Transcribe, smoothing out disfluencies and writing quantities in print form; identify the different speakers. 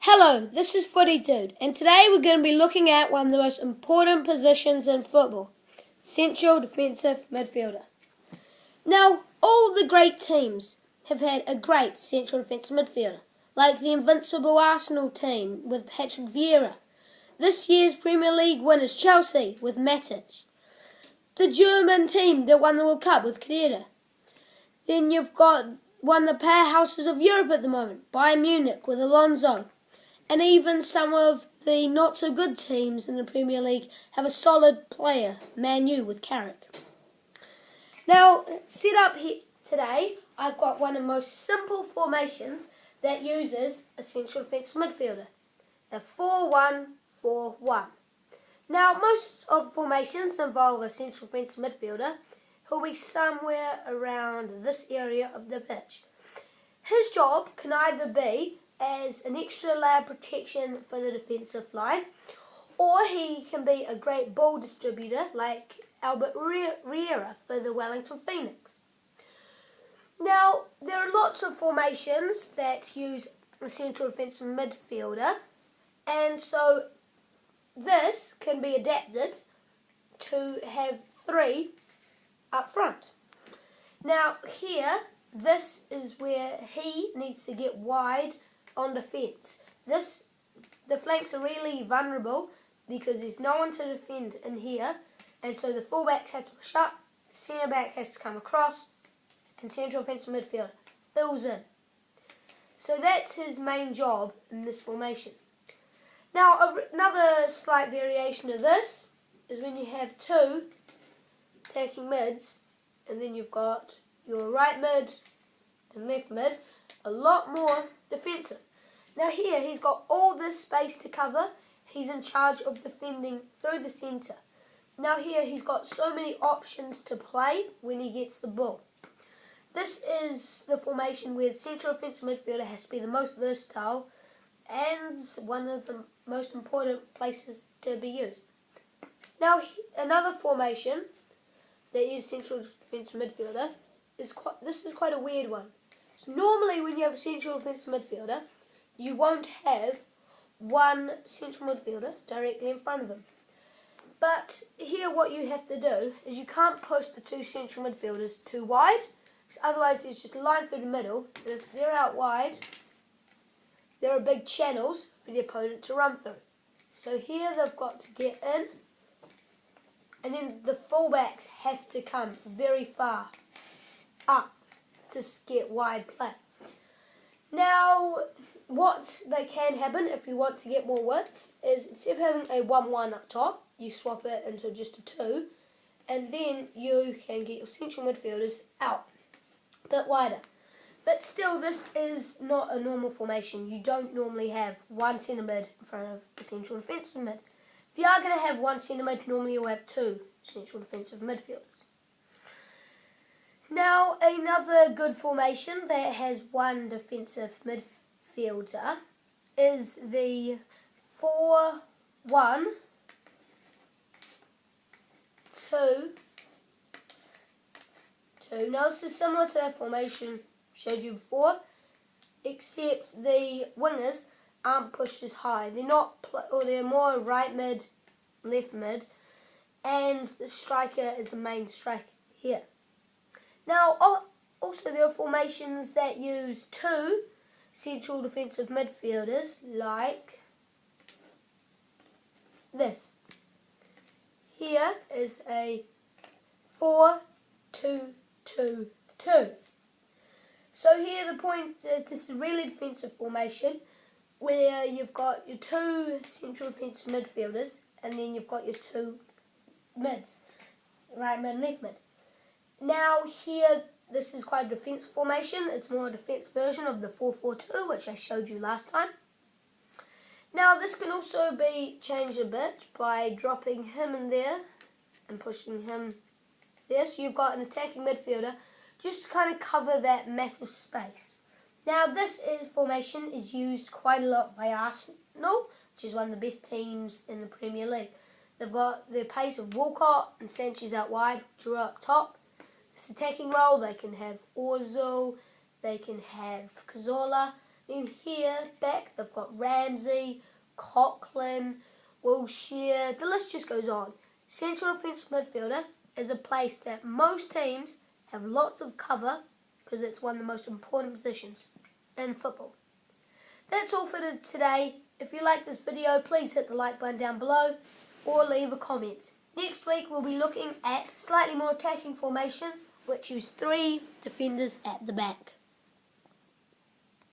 Speaker 1: Hello, this is Footy Dude, and today we're going to be looking at one of the most important positions in football, central defensive midfielder. Now, all the great teams have had a great central defensive midfielder, like the invincible Arsenal team with Patrick Vieira, this year's Premier League winners Chelsea with Matic, the German team that won the World Cup with Kedira. Then you've got one of the powerhouses of Europe at the moment, Bayern Munich with Alonso. And even some of the not-so-good teams in the Premier League have a solid player, Man U with Carrick. Now, set up here today, I've got one of the most simple formations that uses a central defensive midfielder, a 4-1-4-1. Now, most of formations involve a central defensive midfielder who will be somewhere around this area of the pitch. His job can either be as an extra layer of protection for the defensive line, or he can be a great ball distributor like Albert Riera for the Wellington Phoenix. Now, there are lots of formations that use a central defensive midfielder, and so this can be adapted to have three up front. Now, here, this is where he needs to get wide on defence. The flanks are really vulnerable because there's no one to defend in here, and so the fullbacks have to push up, centre back has to come across, and central offensive midfielder fills in. So that's his main job in this formation. Now another slight variation of this is when you have two attacking mids, and then you've got your right mid and left mid, a lot more defensive. Now here he's got all this space to cover. He's in charge of defending through the centre. Now here he's got so many options to play when he gets the ball. This is the formation where the central offensive midfielder has to be the most versatile and one of the most important places to be used. Now another formation that uses central defensive midfielder is quite a weird one. So normally when you have a central defensive midfielder, you won't have one central midfielder directly in front of him. But here what you have to do is you can't push the two central midfielders too wide, because otherwise there's just a line through the middle, and if they're out wide, there are big channels for the opponent to run through. So here they've got to get in, and then the fullbacks have to come very far up to get wide play. Now, what they can happen if you want to get more width is instead of having a 1-1 up top, you swap it into just a 2, and then you can get your central midfielders out a bit wider. But still, this is not a normal formation. You don't normally have one centre mid in front of the central defensive mid. If you are going to have one centre mid, normally you'll have two central defensive midfielders. Now, another good formation that has one defensive midfielder is the 4-1-2-2. Now, this is similar to that formation I showed you before, except the wingers aren't pushed as high. They're more right mid, left mid, and the striker is the main striker here. Now, also there are formations that use two central defensive midfielders, like this. Here is a 4-2-2-2. So here the point is this is a really defensive formation where you've got your two central defensive midfielders and then you've got your two mids, right mid and left mid. Now here, this is quite a defence formation. It's more a defence version of the 4-4-2, which I showed you last time. Now this can also be changed a bit by dropping him in there and pushing him there. So you've got an attacking midfielder just to kind of cover that massive space. Now this formation is used quite a lot by Arsenal, which is one of the best teams in the Premier League. They've got the pace of Walcott and Sanchez out wide, Drew up top. This attacking role, they can have Ozil, they can have Cazorla, Then here, back, they've got Ramsey, Coughlin, Wilshere, the list just goes on. Central defensive midfielder is a place that most teams have lots of cover because it's one of the most important positions in football. That's all for today. If you like this video, please hit the like button down below or leave a comment. Next week we'll be looking at slightly more attacking formations which use 3 defenders at the back.